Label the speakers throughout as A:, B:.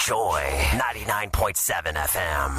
A: Joy 99.7 FM.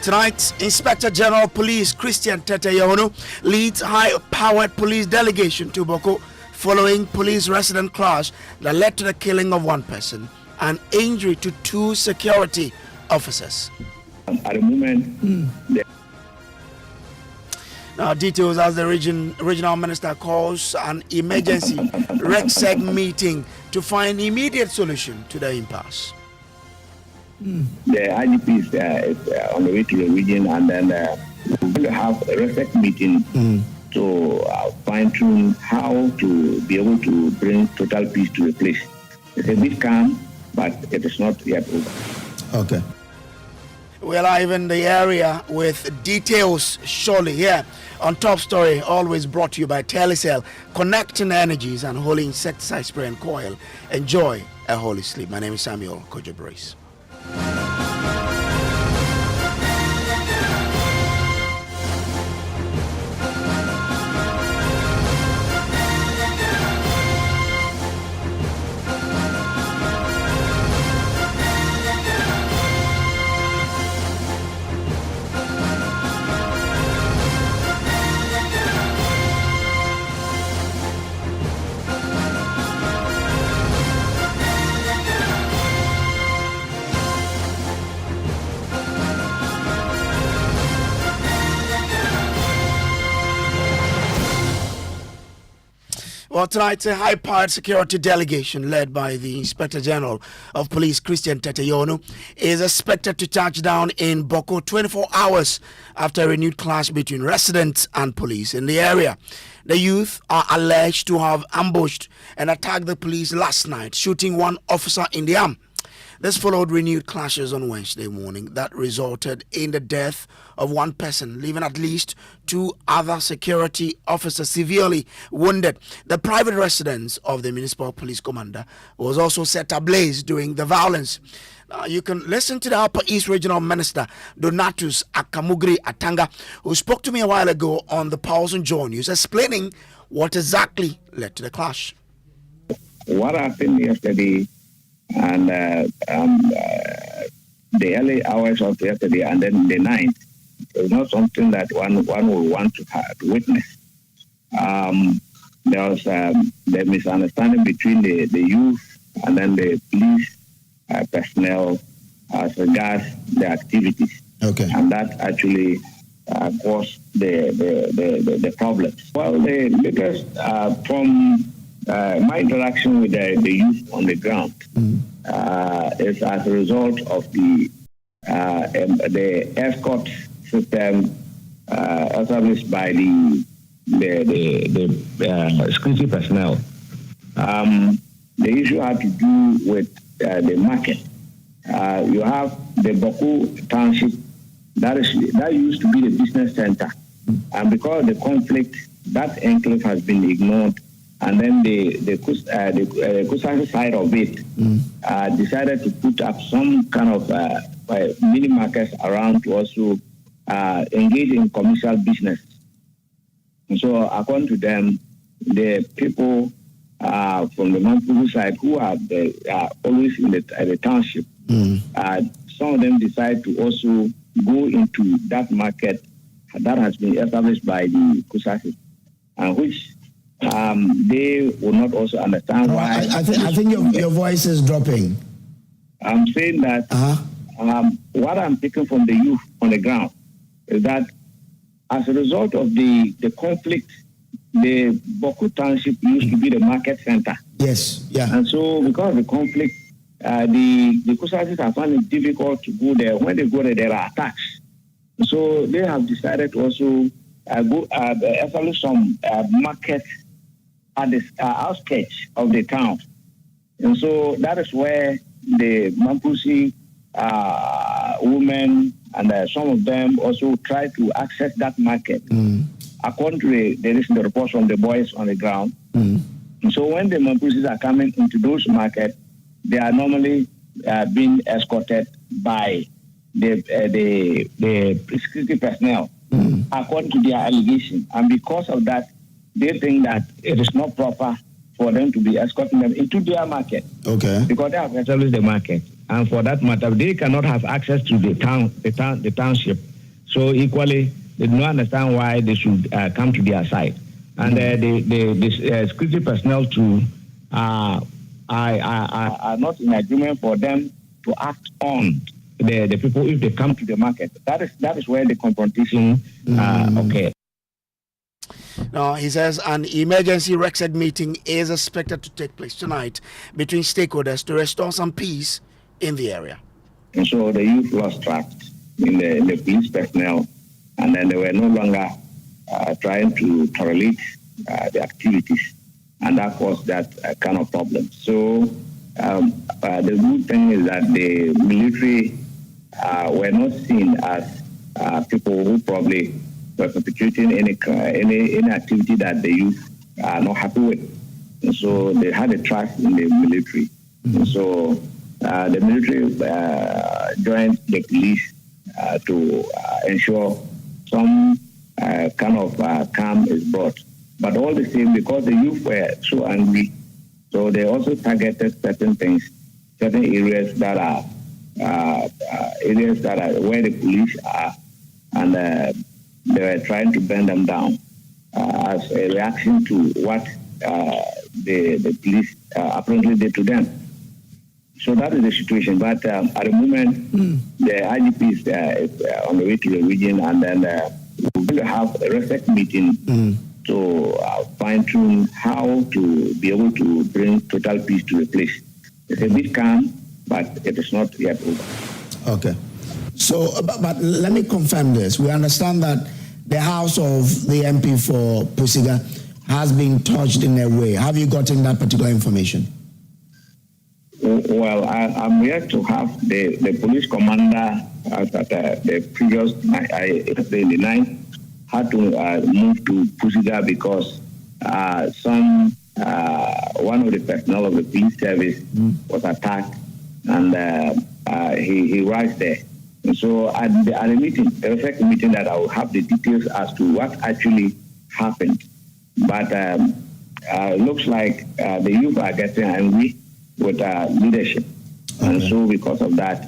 B: Tonight, Inspector General of Police Christian Tetteh Yohuno leads high-powered police delegation to Bawku following police resident clash that led to the killing of one person and injury to two security officers.
C: At the moment,
B: now details as the regional minister calls an emergency RECSEC meeting to find immediate solution to the impasse.
C: The IGP is on the way to the region, and then we're going to have a RECSEC meeting to fine-tune how to be able to bring total peace to the place. It's a bit calm, but it is not yet over.
B: Okay. We're live in the area with details surely here on Top Story, always brought to you by Telecel, connecting energies and holy insecticide spray and coil. Enjoy a holy sleep. My name is Samuel Kojo Brace. Well, tonight, a high-powered security delegation led by the Inspector General of Police, Christian Tetteh Yohuno, is expected to touch down in Bawku 24 hours after a renewed clash between residents and police in the area. The youth are alleged to have ambushed and attacked the police last night, shooting one officer in the arm. This followed renewed clashes on Wednesday morning that resulted in the death of one person, leaving at least two other security officers severely wounded. The private residence of the municipal police commander was also set ablaze during the violence. Now, you can listen to the Upper East Regional Minister, Donatus Akamugri Atanga, who spoke to me a while ago on the Pulse and Joy News, explaining what exactly led to the clash.
C: What happened yesterday and the early hours of yesterday and then the night is not something that one will want to witness. There was the misunderstanding between the youth and then the police personnel as regards the activities.
B: Okay.
C: And that actually caused the problems. Well, the latest from my interaction with the youth on the ground is as a result of the escort system established by the security personnel. The issue had to do with the market. You have the Bawku township that used to be the business center, and because of the conflict, that enclave has been ignored. And then the Kusasi side of it decided to put up some kind of mini markets around to also engage in commercial business. And so, according to them, the people from the Mampuku side who are always in the township, some of them decide to also go into that market that has been established by the Kusasi, which they will not also understand why.
B: I think your voice is dropping.
C: I'm saying that what I'm taking from the youth on the ground is that as a result of the conflict, the Bawku township used to be the market center.
B: Yes, yeah.
C: And so because of the conflict, the Kusasis have found it difficult to go there. When they go there, there are attacks. So they have decided to also establish some markets at the outskirts of the town. And so that is where the Mampusi women and some of them also try to access that market. According to the reports from the boys on the ground. And so when the Mampusis are coming into those markets, they are normally being escorted by the security personnel, according to their allegation. And because of that, they think that it is not proper for them to be escorting them into their market.
B: Okay.
C: Because they have established the market. And for that matter, they cannot have access to the township. So equally, they do not understand why they should come to their side. And the security personnel too are not in agreement for them to act on the people if they come to the market. That is where the confrontation occurred.
B: Now, he says an emergency Rexed meeting is expected to take place tonight between stakeholders to restore some peace in the area.
C: And so the youth lost trust in the police personnel, and then they were no longer trying to tolerate the activities, and that caused that kind of problem. So the good thing is that the military were not seen as people who probably were perpetuating any activity that the youth are not happy with. And so they had a trust in the military. And so the military joined the police to ensure some kind of calm is brought. But all the same, because the youth were so angry, so they also targeted certain things, certain areas that are where the police are, and they were trying to burn them down as a reaction to what the police apparently did to them. So that is the situation. But at the moment, the IGP is on the way to the region, and then we're going to have a respect meeting to fine-tune how to be able to bring total peace to the place. It's a bit calm, but it is not yet over.
B: Okay. So, but let me confirm this. We understand that the house of the MP for Pusiga has been touched in a way. Have you gotten that particular information?
C: Well, I'm yet to have the police commander at the previous yesterday in the night had to move to Pusiga because one of the personnel of the police service was attacked, and he arrived there. And so at the meeting, the respect meeting, that I will have the details as to what actually happened. But it looks like the youth are getting angry with leadership. Okay. And so because of that,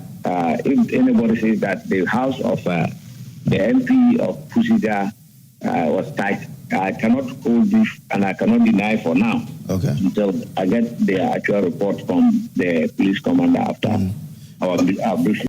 C: if anybody says that the house of the MP of Pusiga was tight, I cannot hold this and I cannot deny for now.
B: Okay.
C: Until I get the actual report from the police commander after our briefing.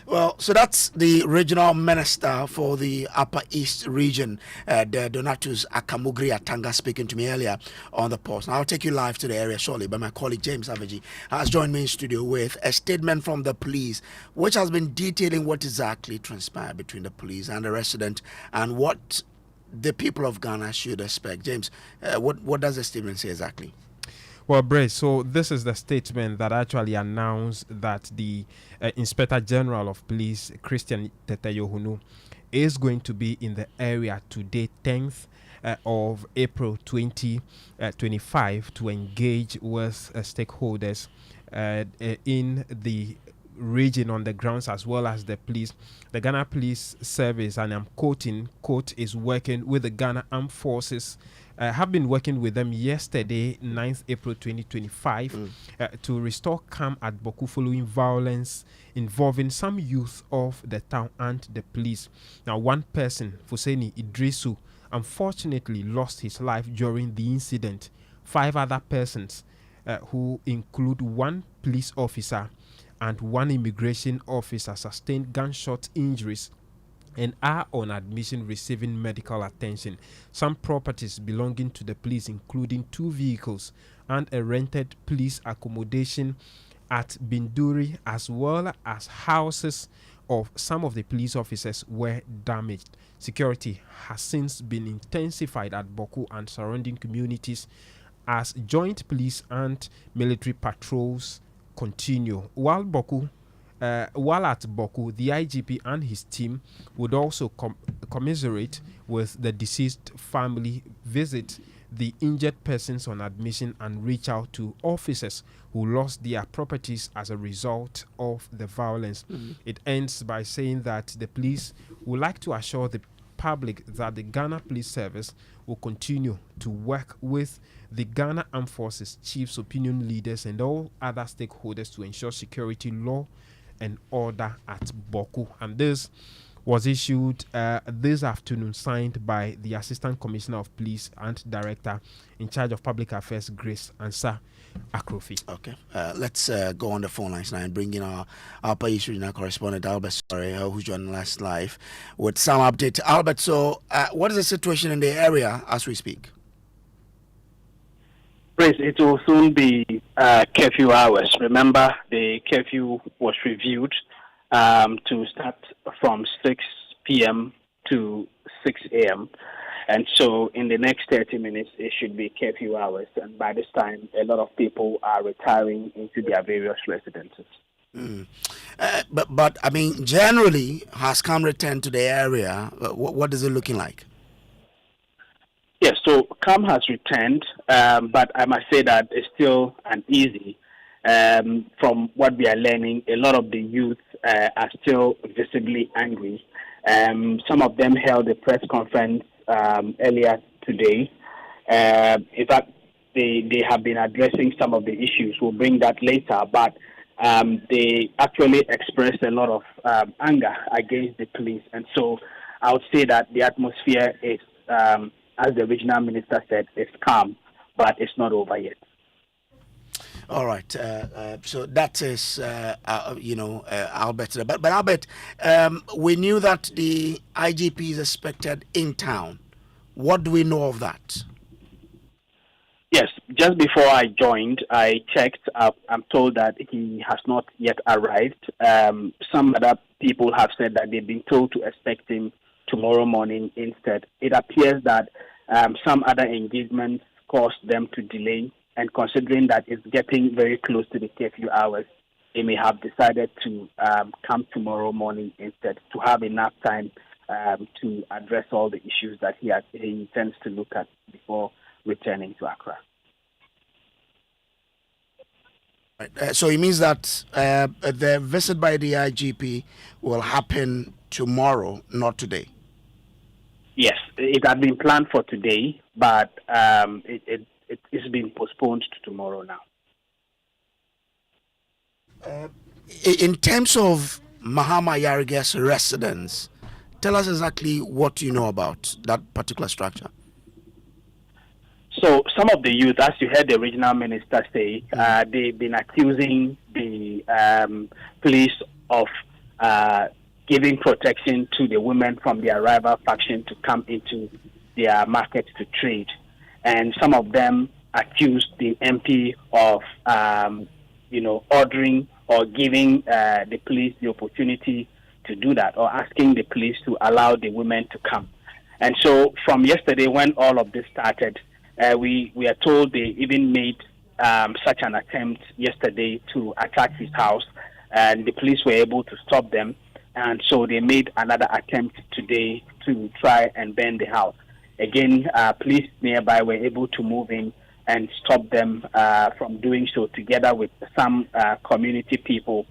B: Well, so that's the regional minister for the Upper East region, Donatus Akamugri Atanga, speaking to me earlier on the post. Now, I'll take you live to the area shortly, but my colleague James Avaji has joined me in studio with a statement from the police, which has been detailing what exactly transpired between the police and the resident and what the people of Ghana should expect. James, what does the statement say exactly?
D: Well, Brace, so this is the statement that actually announced that the Inspector General of Police, Tetteh Yohuno, is going to be in the area today, 10th of April 2025, to engage with stakeholders in the region on the grounds as well as the police. The Ghana Police Service, and I'm quoting, quote, is working with the Ghana Armed Forces. Have been working with them yesterday, 9th April 2025, to restore calm at Bawku following violence involving some youth of the town and the police. Now, one person, Fuseni Idrisu, unfortunately lost his life during the incident. 5 other persons, who include 1 police officer and 1 immigration officer, sustained gunshot injuries and are on admission receiving medical attention. Some properties belonging to the police, including 2 vehicles and a rented police accommodation at Binduri, as well as houses of some of the police officers, were damaged. Security has since been intensified at Bawku and surrounding communities as joint police and military patrols continue. While at Bawku, the IGP and his team would also commiserate with the deceased family, visit the injured persons on admission and reach out to officers who lost their properties as a result of the violence. It ends by saying that the police would like to assure the public that the Ghana Police Service will continue to work with the Ghana Armed Forces chiefs, opinion leaders, and all other stakeholders to ensure security, law, and order at Bawku. And this was issued this afternoon, signed by the Assistant Commissioner of Police and Director in charge of Public Affairs, Grace Ansa Akrofi.
B: Okay, let's go on the phone lines now and bring in our Upper East Regional correspondent Albert who's joining us live with some update. Albert, so what is the situation in the area as we speak?
E: Chris, it will soon be curfew hours. Remember, the curfew was reviewed to start from 6 p.m. to 6 a.m. And so in the next 30 minutes, it should be curfew hours. And by this time, a lot of people are retiring into their various residences.
B: But I mean, generally, has CAM returned to the area? What is it looking like?
E: Yes, so CAM has returned, but I must say that it's still uneasy. From what we are learning, a lot of the youth are still visibly angry. Some of them held a press conference earlier today. In fact, they have been addressing some of the issues. We'll bring that later, but they actually expressed a lot of anger against the police. And so I would say that the atmosphere is, as the regional minister said, it's calm, but it's not over yet.
B: All right. So that is, Albert. But Albert, we knew that the IGP is expected in town. What do we know of that?
E: Yes, just before I joined, I checked. I'm told that he has not yet arrived. Some other people have said that they've been told to expect him tomorrow morning instead. It appears that some other engagements caused them to delay. And considering that it's getting very close to the curfew hours, they may have decided to come tomorrow morning instead to have enough time to address all the issues that he intends to look at before returning to Accra.
B: Right. So it means that the visit by the IGP will happen tomorrow, not today.
E: Yes, it had been planned for today, but it's been postponed to tomorrow now.
B: In terms of Mahama Yarige's residence, tell us exactly what you know about that particular structure.
E: So some of the youth, as you heard the regional minister say, they've been accusing the police of giving protection to the women from the rival faction to come into their market to trade. And some of them accused the MP of, ordering or giving the police the opportunity to do that, or asking the police to allow the women to come. And so from yesterday, when all of this started, we are told they even made such an attempt yesterday to attack his house, and the police were able to stop them. And so they made another attempt today to try and burn the house. Again, police nearby were able to move in and stop them from doing so, together with some community people.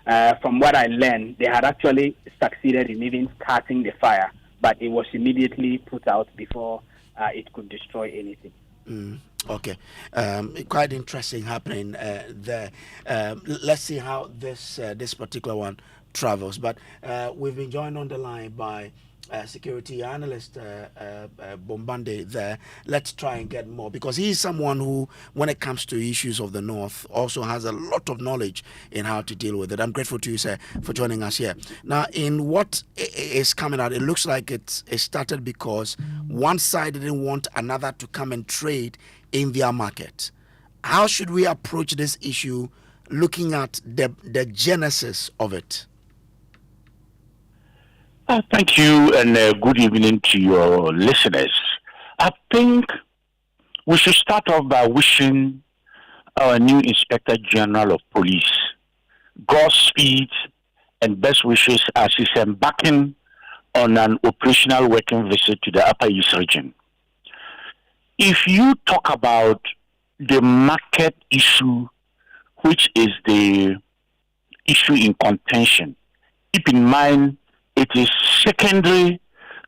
E: From what I learned, they had actually succeeded in even starting the fire, but it was immediately put out before it could destroy anything.
B: Okay. Quite interesting happening there. Let's see how this particular one travels. But we've been joined on the line by security analyst Bombande there. Let's try and get more, because he's someone who, when it comes to issues of the North, also has a lot of knowledge in how to deal with it. I'm grateful to you, sir, for joining us here. Now, in what is coming out, it looks like it started because one side didn't want another to come and trade in their market. How should we approach this issue, looking at the genesis of it?
F: Thank you, and good evening to your listeners. I think we should start off by wishing our new Inspector General of Police Godspeed and best wishes as he's embarking on an operational working visit to the Upper East region. if you talk about the market issue, which is the issue in contention, keep in mind it is secondary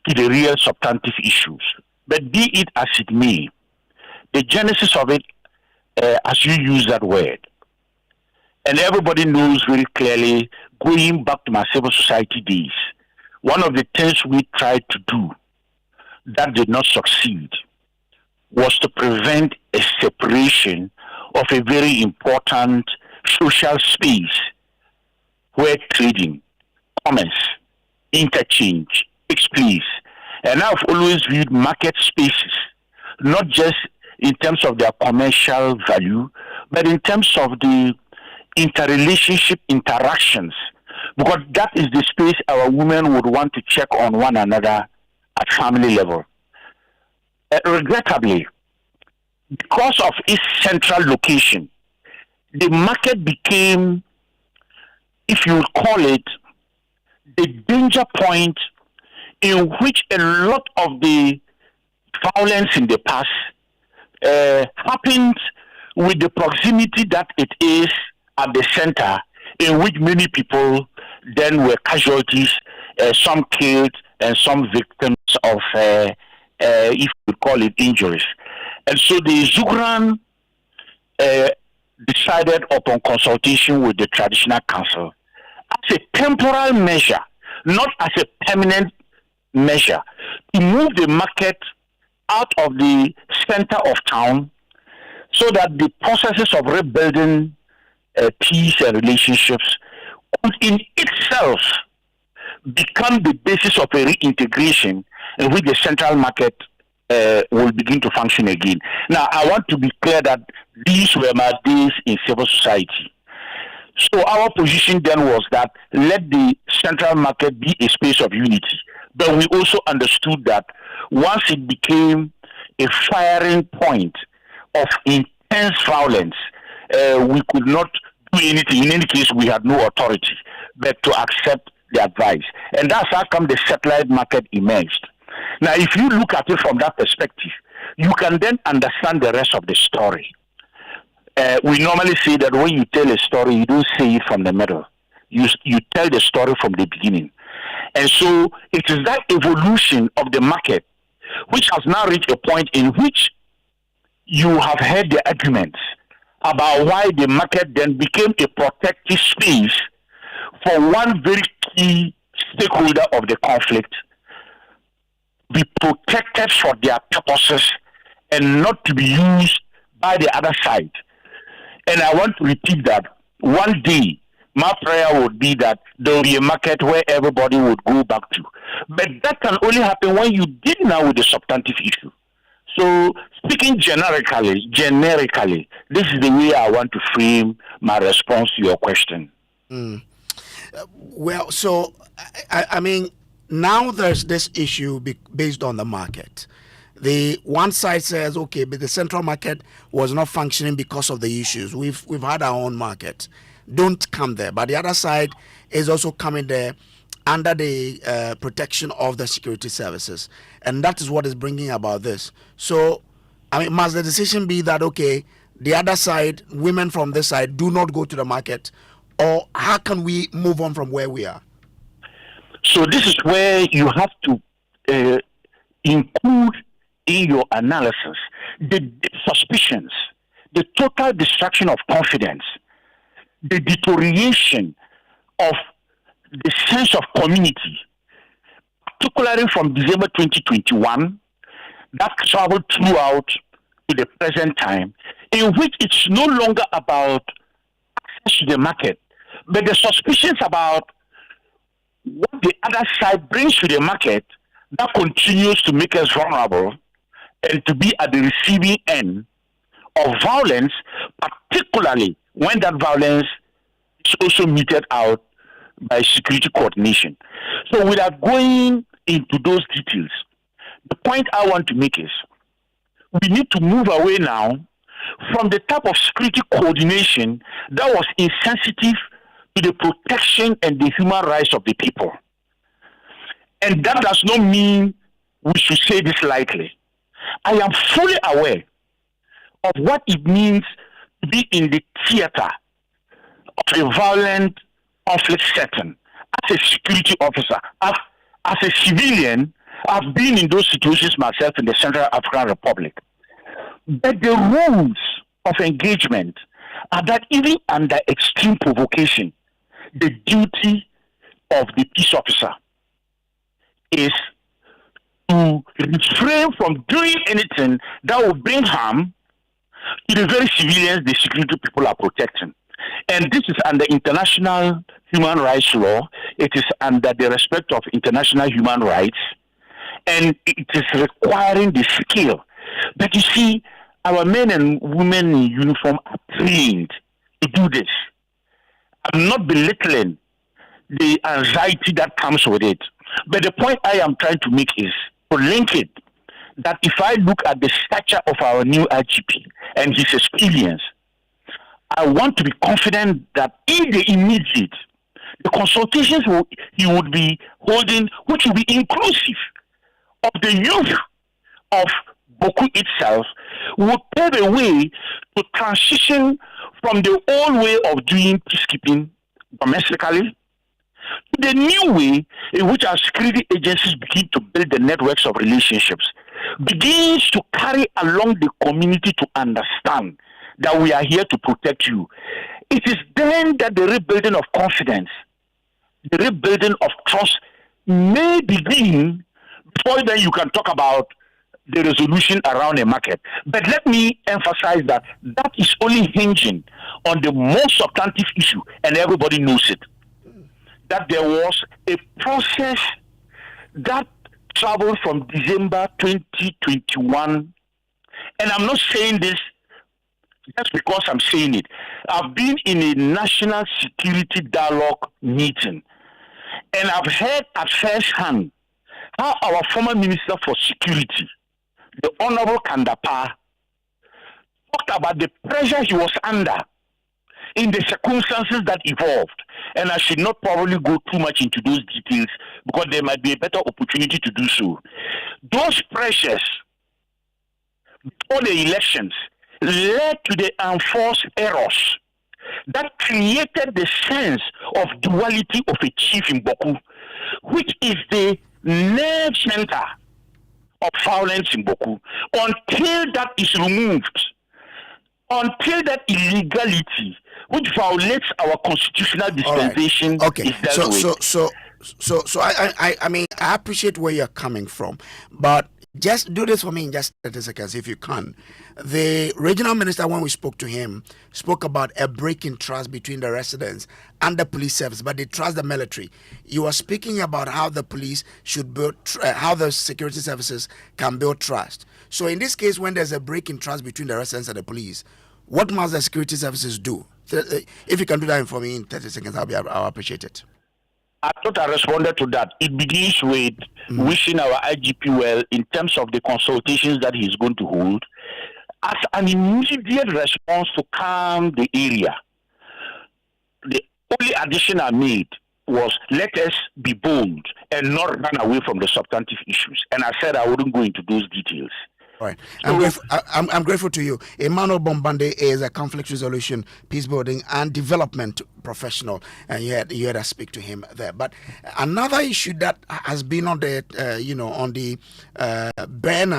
F: to the real substantive issues. But be it as it may, the genesis of it, as you use that word, and everybody knows very clearly, going back to my civil society days, one of the things we tried to do that did not succeed was to prevent a separation of a very important social space where trading, commerce, interchange takes place. And I've always viewed market spaces not just in terms of their commercial value, but in terms of the interrelationship interactions, because that is the space our women would want to check on one another at family level. Regrettably, because of its central location, the market became, if you would call it, the danger point in which a lot of the violence in the past happened with the proximity that it is at the center, in which many people then were casualties, some killed and some victims of, if we call it, injuries. And so the Zugran decided upon consultation with the traditional council as a temporal measure, not as a permanent measure, to move the market out of the center of town so that the processes of rebuilding peace and relationships could in itself become the basis of a reintegration in which the central market will begin to function again. Now, I want to be clear that these were my days in civil society. So our position then was that let the central market be a space of unity. But we also understood that once it became a firing point of intense violence, we could not do anything. In any case, we had no authority but to accept the advice. And that's how come the satellite market emerged. Now, if you look at it from that perspective, you can then understand the rest of the story. We normally say that when you tell a story, you don't say it from the middle. You tell the story from the beginning. And so it is that evolution of the market which has now reached a point in which you have heard the arguments about why the market then became a protective space for one very key stakeholder of the conflict, be protected for their purposes and not to be used by the other side. And I want to repeat that one day, my prayer would be that there will be a market where everybody would go back to. But that can only happen when you deal now with the substantive issue. So, speaking generically, this is the way I want to frame my response to your question.
B: Well, so, I mean, now there's this issue based on the market. The one side says, okay, but the central market was not functioning because of the issues. We've had our own market. Don't come there. But the other side is also coming there under the protection of the security services. And that is what is bringing about this. So, I mean, must the decision be that, okay, the other side, women from this side, do not go to the market? Or how can we move on from where we are?
F: So this is where you have to include in your analysis the suspicions, the total destruction of confidence, the deterioration of the sense of community, particularly from December 2021, that traveled throughout to the present time, in which it's no longer about access to the market, but the suspicions about what the other side brings to the market that continues to make us vulnerable and to be at the receiving end of violence, particularly when that violence is also meted out by security coordination. So without going into those details, the point I want to make is we need to move away now from the type of security coordination that was insensitive to the protection and the human rights of the people. And that does not mean we should say this lightly. I am fully aware of what it means to be in the theater of a violent conflict setting. As a security officer, as a civilian, I've been in those situations myself in the Central African Republic. But the rules of engagement are that even under extreme provocation, the duty of the peace officer is to refrain from doing anything that will bring harm to the very civilians the security people are protecting. And this is under international human rights law. It is under the respect of international human rights. And it is requiring the skill. But you see, our men and women in uniform are trained to do this. I'm not belittling the anxiety that comes with it. But the point I am trying to make is to link it that if I look at the stature of our new IGP and his experience, I want to be confident that in the immediate, the consultations he would be holding, which will be inclusive of the youth of Bawku itself, will pave a way to transition from the old way of doing peacekeeping domestically to the new way in which our security agencies begin to build the networks of relationships, begins to carry along the community to understand that we are here to protect you. It is then that the rebuilding of confidence, the rebuilding of trust may begin. Before then you can talk about the resolution around a market. But let me emphasize that that is only hinging on the most substantive issue, and everybody knows it, that there was a process that traveled from December 2021. And I'm not saying this just because I'm saying it. I've been in a national security dialogue meeting, and I've heard at first hand how our former Minister for Security, the Honorable Kandapa, talked about the pressure he was under in the circumstances that evolved. And I should not probably go too much into those details because there might be a better opportunity to do so. Those pressures before the elections led to the enforced errors that created the sense of duality of a chief in Bawku, which is the nerve center of violence in Bawku. Until that is removed, until that illegality, which violates our constitutional dispensation,
B: right. Okay.
F: is dealt with.
B: So I mean, I appreciate where you're coming from, but just do this for me in just 30 seconds if you can. The regional minister, when we spoke to him, spoke about a break in trust between the residents and the police service, but they trust the military. You were speaking about how the police should build, how the security services can build trust. So in this case, when there's a break in trust between the residents and the police, what must the security services do? If you can do that for me in 30 seconds, I'll appreciate it.
F: I thought I responded to that. It begins with wishing our IGP well in terms of the consultations that he's going to hold as an immediate response to calm the area. The only addition I made was let us be bold and not run away from the substantive issues. And I said I wouldn't go into those details.
B: Right. I'm grateful to you. Emmanuel Bombande is a conflict resolution, peace building, and development professional, and you had us speak to him there. But another issue that has been on the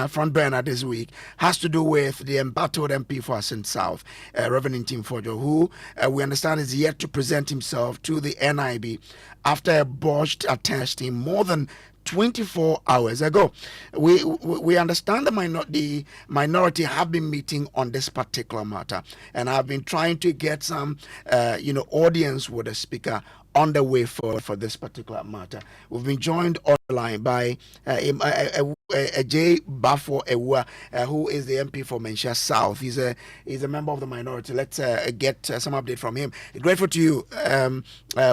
B: front burner this week has to do with the embattled MP for Assin South, Reverend Tim Fojo, who we understand is yet to present himself to the NIB after a botched attest him more than 24 hours ago. We understand the minority have been meeting on this particular matter, and have been trying to get some audience with the speaker on the way forward for this particular matter. We've been joined on the line by J. Bafo Ewa, who is the MP for Menchia South. He's a member of the minority. Let's get some update from him. Grateful to you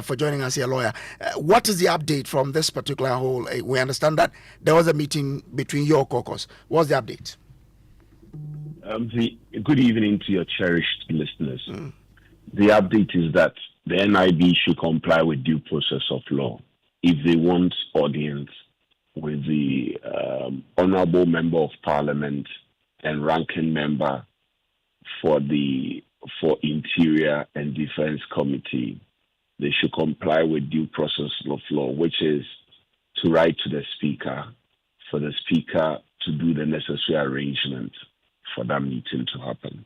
B: for joining us here, lawyer. What is the update from this particular whole? We understand that there was a meeting between your caucus. What's the update?
G: Good evening to your cherished listeners. The update is that the NIB should comply with due process of law if they want audience with the Honorable Member of Parliament and Ranking Member for Interior and Defense Committee. They should comply with due process of law, which is to write to the Speaker for the Speaker to do the necessary arrangement for that meeting to happen.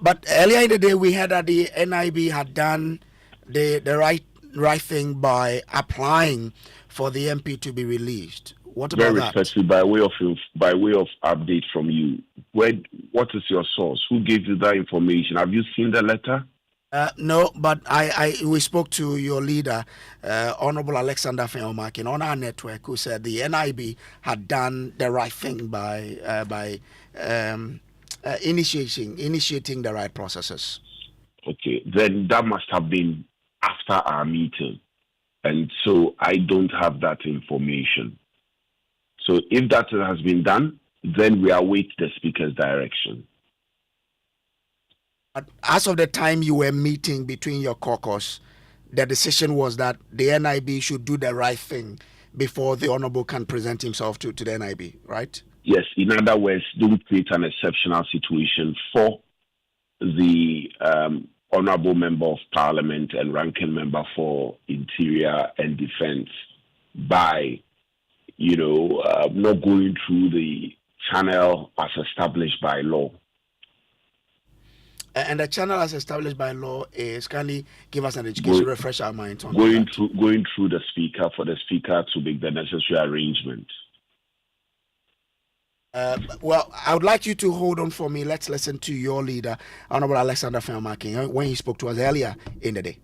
B: But earlier in the day, we heard that the NIB had done the right thing by applying for the MP to be released. What about
G: Very
B: that?
G: respectfully, by way of update from you, what is your source? Who gave you that information? Have you seen the letter?
B: No, but we spoke to your leader, Honorable Alexander Feomakin, on our network, who said the NIB had done the right thing by initiating the right processes.
G: Okay, then that must have been after our meeting, and so I don't have that information. So if that has been done, then we await the Speaker's direction.
B: But as of the time you were meeting between your caucus, the decision was that the NIB should do the right thing before the Honorable can present himself to the NIB, right?
G: Yes, in other words, don't create an exceptional situation for the Honorable Member of Parliament and Ranking Member for Interior and Defense by, not going through the channel as established by law.
B: And the channel as established by law is, can you give us an education, refresh our minds on
G: going
B: that?
G: Going through the Speaker for the Speaker to make the necessary arrangement.
B: Well, I would like you to hold on for me. Let's listen to your leader, Honorable Alexander Feomakin, when he spoke to us earlier in the day.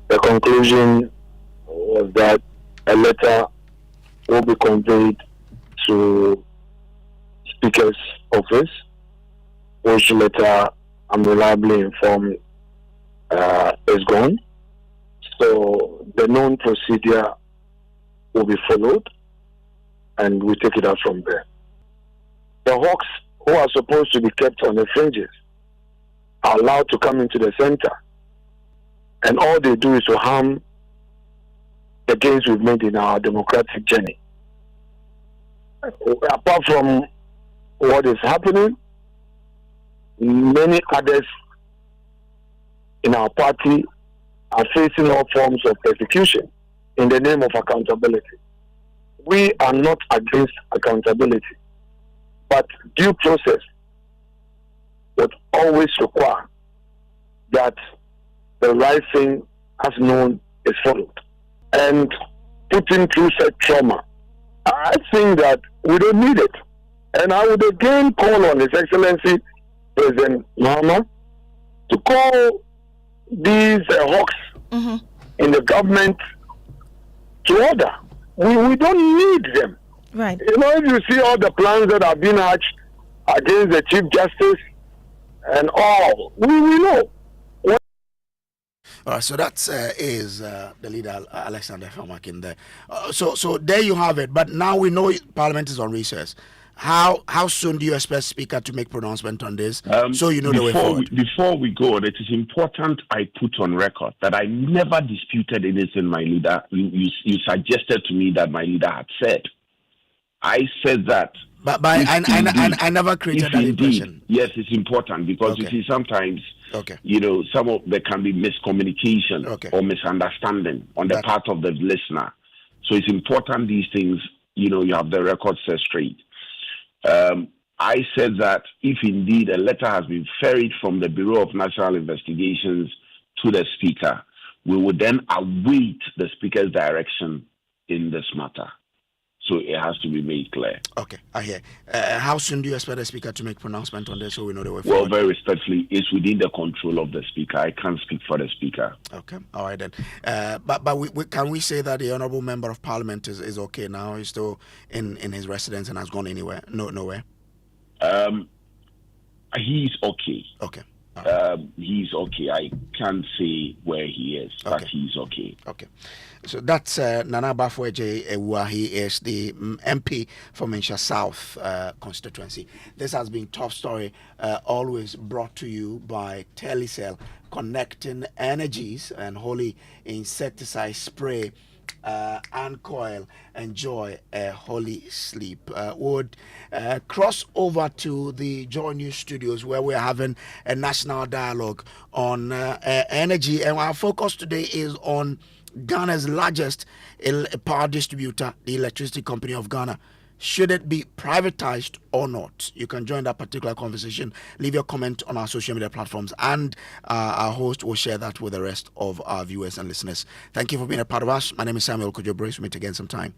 H: The conclusion was that a letter will be conveyed to Speaker's office, which letter, I'm reliably informed, is gone. So the known procedure will be followed, and we take it out from there. The hawks who are supposed to be kept on the fringes are allowed to come into the center, and all they do is to harm the gains we've made in our democratic journey. Apart from what is happening, many others in our party are facing all forms of persecution in the name of accountability. We are not against accountability, but due process would always require that the right thing as known is followed. And putting through such trauma, I think that we don't need it. And I would again call on His Excellency President Mahama to call these hawks in the government to order. We don't need them.
I: Right.
H: If you see all the plans that have been hatched against the Chief Justice and all, we know.
B: All right, so that is the leader, Alexander Feomakin there. So there you have it. But now we know Parliament is on recess. How soon do you expect Speaker to make pronouncement on this? So you know the way forward.
G: Before we go, it is important I put on record that I never disputed anything my leader. You suggested to me that my leader had said. I said that.
B: But I never created that impression.
G: Yes, it's important because you see sometimes, there can be miscommunication or misunderstanding on the part of the listener. So it's important these things, you have the record set straight. I said that if indeed a letter has been ferried from the Bureau of National Investigations to the Speaker, we would then await the Speaker's direction in this matter. So it has to be made clear.
B: Okay, I hear. How soon do you expect the Speaker to make pronouncement on this so we know the way forward?
G: Well, very respectfully, it's within the control of the Speaker. I can't speak for the Speaker.
B: Okay, all right then. But can we say that the Honourable Member of Parliament is okay now? He's still in his residence and has gone anywhere? Nowhere?
G: He's okay.
B: Okay.
G: He's okay. I can't say where he is, but he's okay.
B: Okay. So that's Nana Bafweje Ewa. He is the MP for Minsha South constituency. This has been Top Story, always brought to you by Telecel, connecting energies and holy insecticide spray uncoil, enjoy a holy sleep. Would cross over to the Joy News studios where we're having a national dialogue on energy, and our focus today is on Ghana's largest power distributor, the Electricity Company of Ghana. Should it be privatized or not? You can join that particular conversation. Leave your comment on our social media platforms, and our host will share that with the rest of our viewers and listeners. Thank you for being a part of us. My name is Samuel Kojo Brace. We'll meet again sometime.